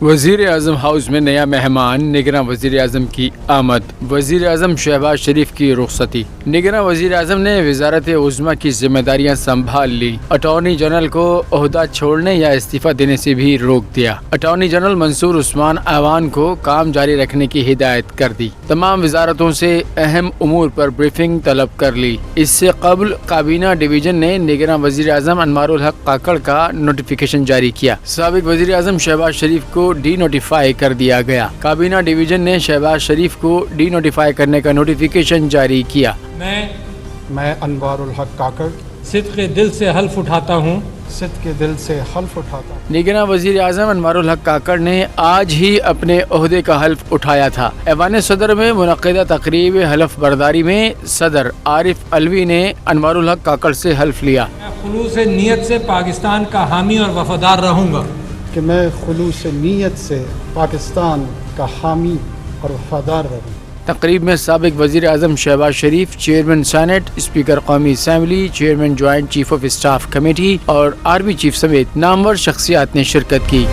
وزیر اعظم ہاؤس میں نیا مہمان، نگراں وزیر اعظم کی آمد۔ وزیر اعظم شہباز شریف کی رخصتی۔ نگراں وزیر اعظم نے وزارت عظمیٰ کی ذمہ داریاں سنبھال لی۔ اٹارنی جنرل کو عہدہ چھوڑنے یا استعفیٰ دینے سے بھی روک دیا۔ اٹارنی جنرل منصور عثمان اعوان کو کام جاری رکھنے کی ہدایت کر دی۔ تمام وزارتوں سے اہم امور پر بریفنگ طلب کر لی۔ اس سے قبل کابینہ ڈویژن نے نگراں وزیر اعظم انوار الحق کاکڑ کا نوٹیفیکیشن جاری کیا۔ سابق وزیر اعظم شہباز شریف کو ڈی نوٹیفائی کر دیا گیا۔ کابینہ ڈویژن نے شہباز شریف کو ڈی نوٹیفائی کرنے کا نوٹیفیکیشن جاری کیا۔ میں انوار الحق کاکڑ صدق دل سے حلف اٹھاتا ہوں نگراں وزیر اعظم انوار الحق کاکڑ نے آج ہی اپنے عہدے کا حلف اٹھایا تھا۔ ایوان صدر میں منعقدہ تقریب حلف برداری میں صدر عارف علوی نے انوار الحق کاکڑ سے حلف لیا۔ میں خلوص نیت سے پاکستان کا حامی اور وفادار رہوں گا کہ میں خلوص نیت سے پاکستان کا حامی اور وفادار رہوں۔ تقریب میں سابق وزیر اعظم شہباز شریف، چیئرمین سینٹ، اسپیکر قومی assembly, chairman joint chief of staff committee اور آرمی چیف سمیت نامور شخصیات نے شرکت کی۔